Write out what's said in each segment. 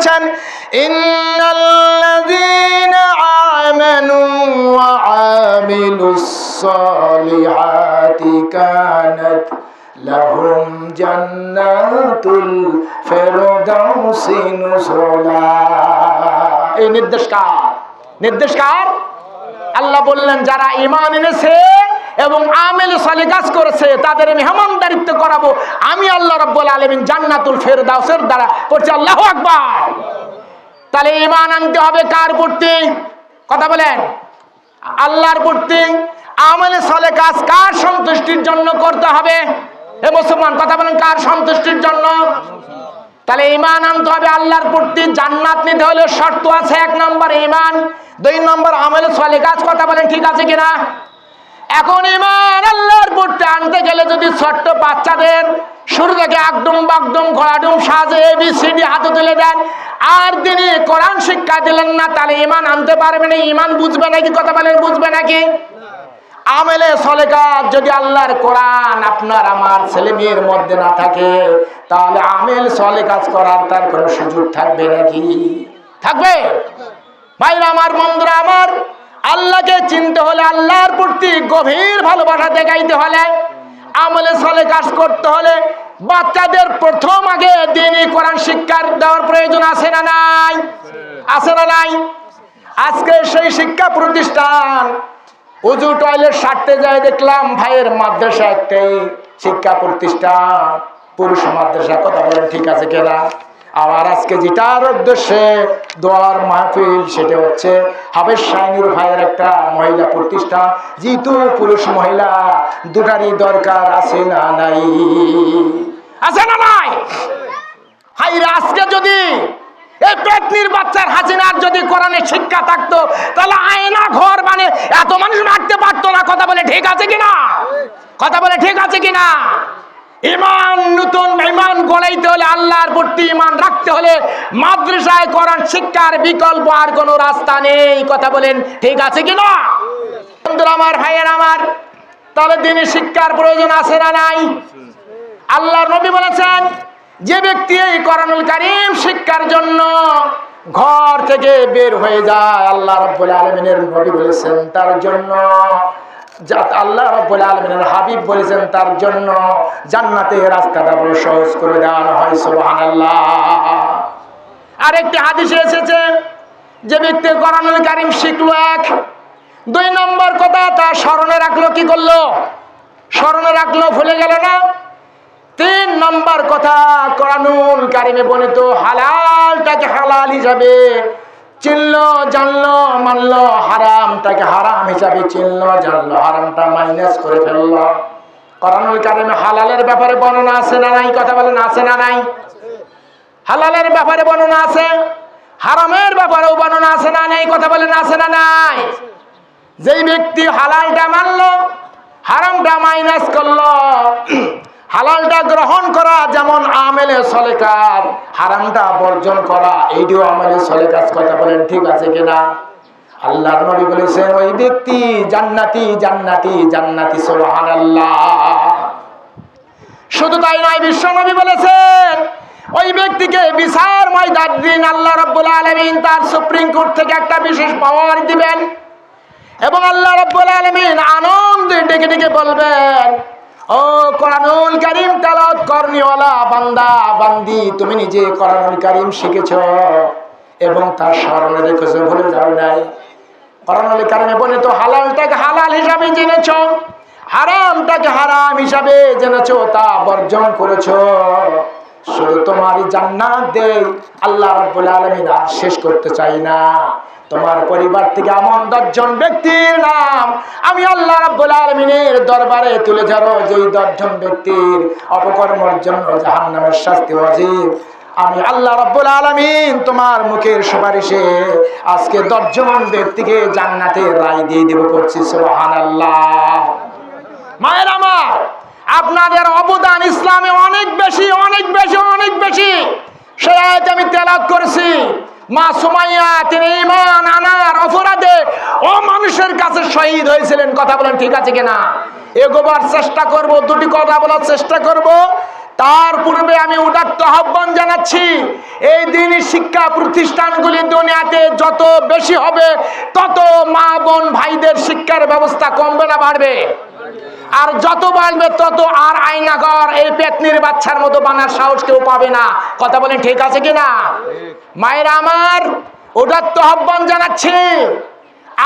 বলছেন, ইন্নাল্লাযীনা আমানু ওয়া আমিলুস সালিহাতি কানাত লাহুম জান্নাতুল ফিরদাউসি নুজুলা। এই নির্দেশকার আল্লাহ বললেন, যারা ঈমান এনেছে এবং আমেল সালেহ কাজ করেছে তাদের মেহমানদারিত্ব করাবো আমি আল্লাহ রাব্বুল আলামিন জান্নাতুল ফেরদাউসের দ্বারা। পড়ছে আল্লাহু আকবার। তাহলে ঈমান আনতে হবে কার প্রতি? কথা বলেন, আল্লাহর প্রতি। আমেল সালেহ কাজ কার সন্তুষ্টির জন্য করতে হবে? হে মুসলমান, কথা বলেন, কার সন্তুষ্টির জন্য? তাহলে ঈমান আনতে হবে আল্লাহর প্রতি। জান্নাত নিতে হলে শর্ত আছে, 1 নম্বর ঈমান, 2 নম্বর আমেল সালেহ কাজ। কথা বলেন, ঠিক আছে কিনা? এখন ঈমান আল্লাহর প্রতি আনতে গেলে যদি ছোট্ট বাচ্চাদের শুরু থেকে আকডুম বাকডুম ঘোড়াডুম সাজে ABCD হাতে তুলে দেন আর তিনি কোরআন শিক্ষা দিলেন না, তাহলে ঈমান আনতে পারবে না। ঈমান বুঝবে নাকি? কথা বলেন, বুঝবে নাকি? আমেলে সালেহ কাজ যদি আল্লাহর কোরআন আপনার আমার ছেলে মেয়ের মধ্যে না থাকে, তাহলে আমেল সালেহ কাজ করার তার কোনো সুযোগ থাকবে নাকি? থাকবে? ভাইরা আমার, বন্ধুরা আমার, আল্লাহকে চিনতে হলে, আল্লাহর প্রতি গভীর ভালোবাসা দেখাইতে হলে, আমলে সালেহ কাজ করতে হলে বাচ্চাদের প্রথম আগে দ্বীনি কোরআন শিক্ষা দেওয়ার প্রয়োজন আছে না নাই? আছে না নাই? আজকে সেই শিক্ষা প্রতিষ্ঠান উজু টয়লেট সারতে যায় দেখলাম ভাইয়ের মাদ্রাসা একটাই শিক্ষা প্রতিষ্ঠান, পুরুষ মাদ্রাসা। কথা বলেন, ঠিক আছে কিনা? আবার আজকে যেটার উদ্দেশ্যে দোয়ার মাহফিল, সেটা হচ্ছে হাফেজ শাহিনুর ভাইয়ের একটা মহিলা প্রতিষ্ঠান। যেহেতু পুরুষ মহিলা দুটারই দরকার আছে না নাই? আছে না নাই? হাইরা, আজকে যদি এই পেটনির বাচ্চার হাসিনার যদি কোরআনের শিক্ষা থাকতো, তাহলে আয়না ঘর মানে এত মানুষ মারতে পারতো না। কথা বলে ঠিক আছে কিনা? কথা বলে ঠিক আছে কিনা? ঈমান, নতুন ঈমান গড়াইতে হলে, আল্লাহর প্রতি ঈমান রাখতে হলে মাদ্রাসায় কোরআন শিক্ষার বিকল্প আর কোনো রাস্তা নেই। কথা বলেন, ঠিক আছে কিনা? বন্ধুরা আমার, ভাইয়েরা আমার, তাহলে দ্বীনি শিক্ষার প্রয়োজন আছে না নাই? আল্লাহর নবী বলেছেন, যে ব্যক্তি এই কোরআনুল কারীম শিক্ষার জন্য ঘর থেকে বের হয়ে যায়, আল্লাহ রাব্বুল আলামিনের নবী বলেছেন তার জন্য, আল্লাহ রাব্বুল আলামিনের হাবিব বলেছেন তার জন্য জান্নাতের রাস্তাটা বড় সহজ করে দেওয়া হয়। সুবহানাল্লাহ। আরেকটি হাদিসে এসেছে, যে ব্যক্তি কোরআনুল কারীম শিখলো 1, 2 নম্বর কথা তার স্মরণে রাখলো, কি করলো? স্মরণে রাখলো, ভুলে গেল না। 3 নম্বর কথা, কোরআনুল কারীমে বর্ণিত হালালটাকে হালাল হিসাবে চিনলো, জানলো, মানলো, হারামটাকে হারাম হিসাবে চিনলো, জানলো, হারামটা মাইনাস করে ফেললো। কোরআনুল কারীমে হালালের ব্যাপারে বর্ণনা আছে না নাই? কথা বলেন, আছে না নাই? হালালের ব্যাপারে বর্ণনা আছে, হারামের ব্যাপারেও বর্ণনা আছে না নাই? কথা বলেন, আছে না নাই? যেই ব্যক্তি হালালটা মানলো, হারামটা মাইনাস করলো, হালালটা গ্রহণ করা যেমন আমেলে সালেহ কাজ, হারামটা বর্জন করা এইটিও আমেলে সালেহ কাজ। কথা বলেন, ঠিক আছে কিনা? আল্লাহর নবী বলেছেন, ওই ব্যক্তি জান্নাতি, জান্নাতি, জান্নাতি। সুবহানাল্লাহ। শুধু তাই নয়, বিশ্ব নবী বলেছেন, ওই ব্যক্তিকে বিচার ময়দানের দিন আল্লাহ রাব্বুল আলামিন তার সুপ্রিম কোর্ট থেকে একটা বিশেষ পাওয়ার দিবেন এবং আল্লাহ রাব্বুল আলামিন আনন্দে ডেকে ডেকে বলবেন, ও কোরআনুল কারীম তেলাওয়াত করনিওয়ালা বান্দা বান্দি, তুমি নিজে কোরআনুল কারীম শিখেছো এবং তার স্মরণে রেখেছো, ভুলে যাও নাই। কোরআনুল কারীমে বর্ণিত হালালটাকে হালাল হিসাবে জেনেছো, হারামটাকে হারাম হিসাবে জেনেছো, তা বর্জন করেছো। শুধু তোমারই জান্নাত দেই আল্লাহ রাব্বুল আলামিন আর শেষ করতে চাই না। তোমার পরিবার থেকে এমন 10 জন ব্যক্তির নাম আমি আল্লাহ রাব্বুল আলামিনের দরবারে তুলে ধরো, যেই 10 জন ব্যক্তির অপকর্মের জন্য জাহান্নামের শাস্তি ওয়াজিব। আমি আল্লাহ রাব্বুল আলামিন তোমার মুখের সুপারিশে আজকে 10 জন ব্যক্তিকে জান্নাতের রায় দিয়ে দেব। করছি সুবহানাল্লাহ। মায়ের আমার, আপনাদের অবদান ইসলামে অনেক বেশি, অনেক বেশি, অনেক বেশি। সেই আয়াত আমি তেলাওয়াত করেছি। মা সুমাইয়া তিনি ঈমান আনার অপরাধে ও মানুষের কাছে শহীদ হয়েছিলেন। কথা বলেন, ঠিক আছে কিনা? এগোবার চেষ্টা করব, দুটি কথা বলার চেষ্টা করব, তার পূর্বে আমি উদাত্ত আহ্বান জানাচ্ছি, এই দিনই শিক্ষা প্রতিষ্ঠানগুলি দুনিয়াতে যত বেশি হবে তত মা বোন ভাইদের শিক্ষার ব্যবস্থা কমবে না বাড়বে? আর যত বাড়বে তত আর আয়নাঘর এই পেতনির বাচ্চার মতো বানার সাহস কেউ পাবে না। কথা বলেন ঠিক আছে কিনা? মায়েরা আমার, উদাত্ত আহ্বান জানাচ্ছি,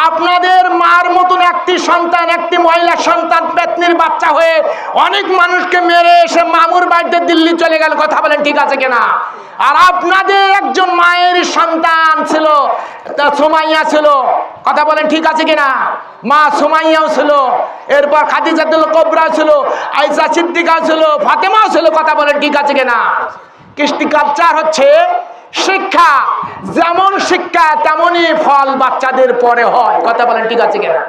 আপনাদের মার মতন একটি সন্তান, একটি মহিলা সন্তান পেতনির বাচ্চা হয়ে অনেক মানুষকে মেরে এসে মামুর বাড়িতে দিল্লি চলে গেল। কথা বলেন ঠিক আছে কিনা? আর আপনাদের একজন মায়ের সন্তান ছিল, সুমাইয়া ছিল। কথা বলেন ঠিক আছে কিনা? মা সুমাইয়াও ছিল, এরপর খাদিজাতুল কুবরা ছিল, আয়েশা সিদ্দিকা ছিল, ফাতেমাও ছিল। কথা বলেন ঠিক আছে কিনা? কৃষ্টি কালচার হচ্ছে শিক্ষা, যেমন শিক্ষা তেমনই ফল বাচ্চাদের পরে হয়। কথা বলেন ঠিক আছে কিনা?